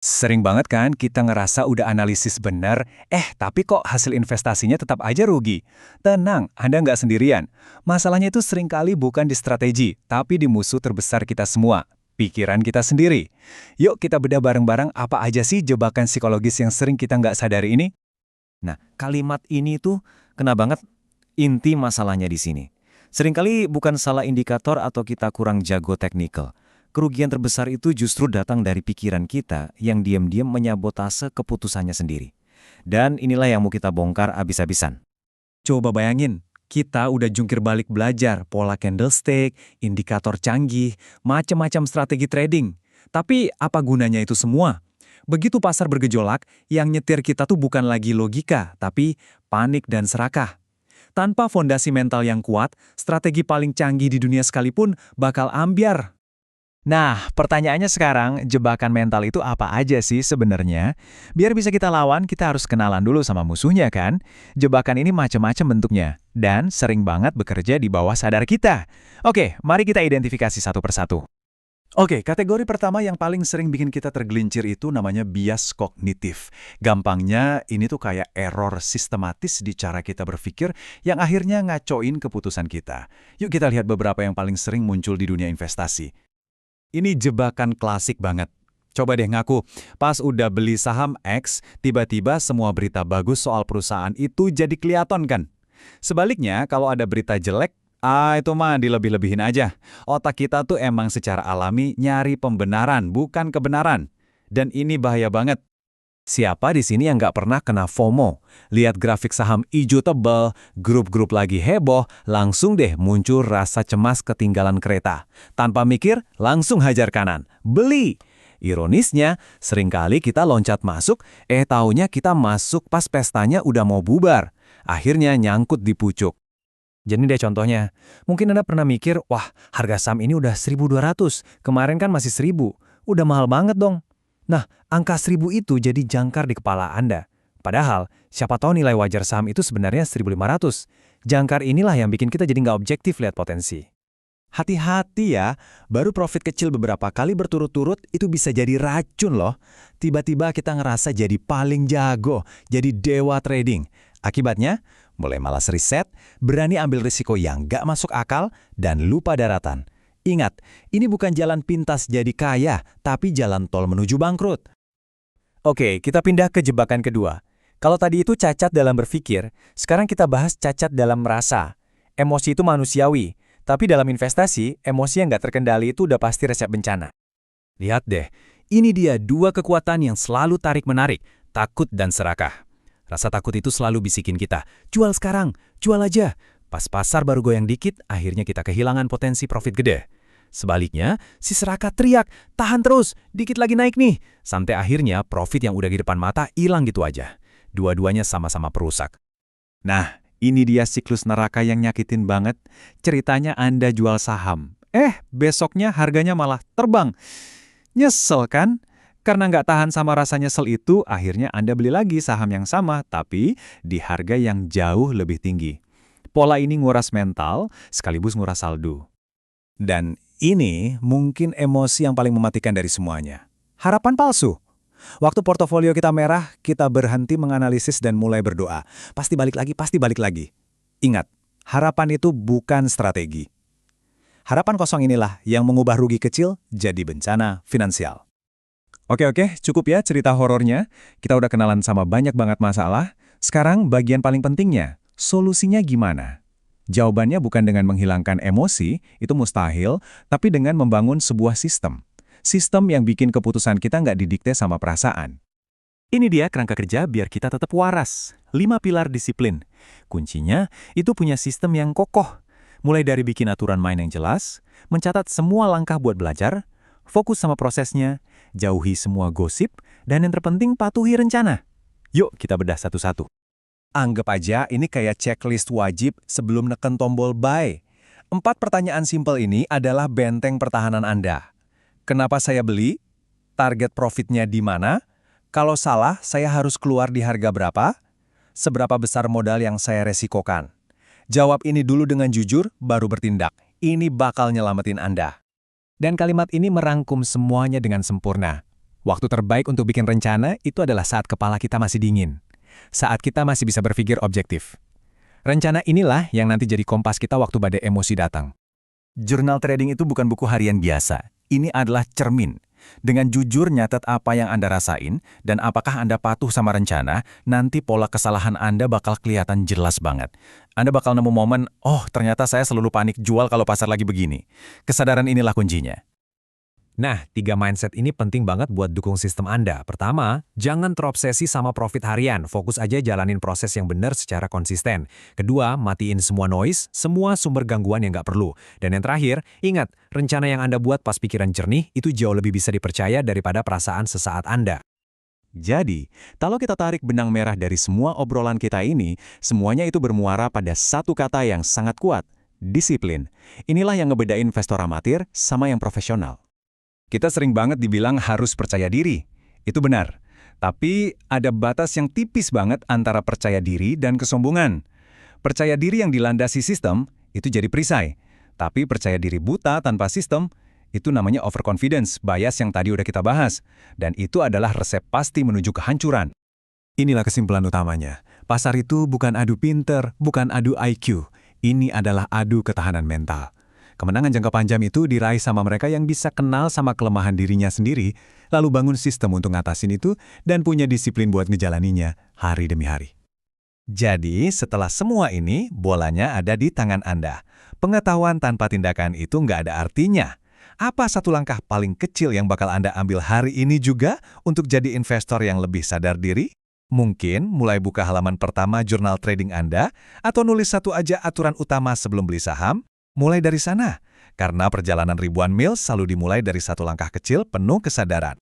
Sering banget kan kita ngerasa udah analisis bener, tapi kok hasil investasinya tetap aja rugi. Tenang, Anda nggak sendirian. Masalahnya itu seringkali bukan di strategi, tapi di musuh terbesar kita semua, pikiran kita sendiri. Yuk kita bedah bareng-bareng apa aja sih jebakan psikologis yang sering kita nggak sadari ini? Nah, kalimat ini tuh kena banget inti masalahnya di sini. Seringkali bukan salah indikator atau kita kurang jago teknikal. Kerugian terbesar itu justru datang dari pikiran kita yang diam-diam menyabotase keputusannya sendiri. Dan inilah yang mau kita bongkar abis-abisan. Coba bayangin, kita udah jungkir balik belajar pola candlestick, indikator canggih, macam-macam strategi trading. Tapi apa gunanya itu semua? Begitu pasar bergejolak, yang nyetir kita tuh bukan lagi logika, tapi panik dan serakah. Tanpa fondasi mental yang kuat, strategi paling canggih di dunia sekalipun bakal ambyar. Nah, pertanyaannya sekarang, jebakan mental itu apa aja sih sebenarnya? Biar bisa kita lawan, kita harus kenalan dulu sama musuhnya kan? Jebakan ini macam-macam bentuknya, dan sering banget bekerja di bawah sadar kita. Oke, mari kita identifikasi satu persatu. Oke, kategori pertama yang paling sering bikin kita tergelincir itu namanya bias kognitif. Gampangnya, ini tuh kayak error sistematis di cara kita berpikir yang akhirnya ngacoin keputusan kita. Yuk kita lihat beberapa yang paling sering muncul di dunia investasi. Ini jebakan klasik banget. Coba deh ngaku, pas udah beli saham X, tiba-tiba semua berita bagus soal perusahaan itu jadi kelihatan kan? Sebaliknya, kalau ada berita jelek, itu mah dilebih-lebihin aja. Otak kita tuh emang secara alami nyari pembenaran, bukan kebenaran. Dan ini bahaya banget. Siapa di sini yang nggak pernah kena FOMO? Lihat grafik saham ijo tebal, grup-grup lagi heboh, langsung deh muncul rasa cemas ketinggalan kereta. Tanpa mikir, langsung hajar kanan. Beli! Ironisnya, seringkali kita loncat masuk, taunya kita masuk pas pestanya udah mau bubar. Akhirnya nyangkut di pucuk. Jadi deh contohnya, mungkin Anda pernah mikir, wah harga saham ini udah 1.200, kemarin kan masih 1.000, udah mahal banget dong. Nah, angka 1.000 itu jadi jangkar di kepala Anda. Padahal, siapa tahu nilai wajar saham itu sebenarnya 1.500. Jangkar inilah yang bikin kita jadi nggak objektif lihat potensi. Hati-hati ya, baru profit kecil beberapa kali berturut-turut itu bisa jadi racun loh. Tiba-tiba kita ngerasa jadi paling jago, jadi dewa trading. Akibatnya, mulai malas riset, berani ambil risiko yang nggak masuk akal, dan lupa daratan. Ingat, ini bukan jalan pintas jadi kaya, tapi jalan tol menuju bangkrut. Oke, kita pindah ke jebakan kedua. Kalau tadi itu cacat dalam berpikir, sekarang kita bahas cacat dalam merasa. Emosi itu manusiawi, tapi dalam investasi, emosi yang nggak terkendali itu udah pasti resep bencana. Lihat deh, ini dia dua kekuatan yang selalu tarik-menarik, takut dan serakah. Rasa takut itu selalu bisikin kita, jual sekarang, jual aja. Pas pasar baru goyang dikit, akhirnya kita kehilangan potensi profit gede. Sebaliknya, si serakah teriak, tahan terus, dikit lagi naik nih. Sampai akhirnya profit yang udah di depan mata hilang gitu aja. Dua-duanya sama-sama perusak. Nah, ini dia siklus neraka yang nyakitin banget. Ceritanya Anda jual saham. Besoknya harganya malah terbang. Nyesel kan? Karena nggak tahan sama rasa nyesel itu, akhirnya Anda beli lagi saham yang sama, tapi di harga yang jauh lebih tinggi. Pola ini nguras mental, sekaligus nguras saldo. Dan ini mungkin emosi yang paling mematikan dari semuanya. Harapan palsu. Waktu portofolio kita merah, kita berhenti menganalisis dan mulai berdoa. Pasti balik lagi, pasti balik lagi. Ingat, harapan itu bukan strategi. Harapan kosong inilah yang mengubah rugi kecil jadi bencana finansial. Oke, cukup ya cerita horornya. Kita udah kenalan sama banyak banget masalah. Sekarang bagian paling pentingnya, solusinya gimana? Jawabannya bukan dengan menghilangkan emosi, itu mustahil, tapi dengan membangun sebuah sistem. Sistem yang bikin keputusan kita nggak didikte sama perasaan. Ini dia kerangka kerja biar kita tetap waras. 5 pilar disiplin. Kuncinya, itu punya sistem yang kokoh. Mulai dari bikin aturan main yang jelas, mencatat semua langkah buat belajar, fokus sama prosesnya, jauhi semua gosip, dan yang terpenting patuhi rencana. Yuk kita bedah satu-satu. Anggap aja ini kayak checklist wajib sebelum neken tombol buy. 4 pertanyaan simpel ini adalah benteng pertahanan Anda. Kenapa saya beli? Target profitnya di mana? Kalau salah, saya harus keluar di harga berapa? Seberapa besar modal yang saya resikokan? Jawab ini dulu dengan jujur, baru bertindak. Ini bakal nyelamatin Anda. Dan kalimat ini merangkum semuanya dengan sempurna. Waktu terbaik untuk bikin rencana itu adalah saat kepala kita masih dingin. Saat kita masih bisa berpikir objektif. Rencana inilah yang nanti jadi kompas kita waktu badai emosi datang. Jurnal trading itu bukan buku harian biasa. Ini adalah cermin. Dengan jujur nyatet apa yang Anda rasain, dan apakah Anda patuh sama rencana, nanti pola kesalahan Anda bakal kelihatan jelas banget. Anda bakal nemu momen, oh ternyata saya selalu panik jual kalau pasar lagi begini. Kesadaran inilah kuncinya. Nah, 3 mindset ini penting banget buat dukung sistem Anda. Pertama, jangan terobsesi sama profit harian. Fokus aja jalanin proses yang benar secara konsisten. Kedua, matiin semua noise, semua sumber gangguan yang nggak perlu. Dan yang terakhir, ingat, rencana yang Anda buat pas pikiran jernih itu jauh lebih bisa dipercaya daripada perasaan sesaat Anda. Jadi, kalau kita tarik benang merah dari semua obrolan kita ini, semuanya itu bermuara pada satu kata yang sangat kuat, disiplin. Inilah yang ngebedain investor amatir sama yang profesional. Kita sering banget dibilang harus percaya diri. Itu benar. Tapi ada batas yang tipis banget antara percaya diri dan kesombongan. Percaya diri yang dilandasi sistem, itu jadi perisai. Tapi percaya diri buta tanpa sistem, itu namanya overconfidence, bias yang tadi udah kita bahas. Dan itu adalah resep pasti menuju kehancuran. Inilah kesimpulan utamanya. Pasar itu bukan adu pinter, bukan adu IQ. Ini adalah adu ketahanan mental. Kemenangan jangka panjang itu diraih sama mereka yang bisa kenal sama kelemahan dirinya sendiri, lalu bangun sistem untuk ngatasin itu, dan punya disiplin buat ngejalaninya hari demi hari. Jadi, setelah semua ini, bolanya ada di tangan Anda. Pengetahuan tanpa tindakan itu nggak ada artinya. Apa satu langkah paling kecil yang bakal Anda ambil hari ini juga untuk jadi investor yang lebih sadar diri? Mungkin mulai buka halaman pertama jurnal trading Anda, atau nulis satu aja aturan utama sebelum beli saham. Mulai dari sana, karena perjalanan ribuan mil selalu dimulai dari satu langkah kecil penuh kesadaran.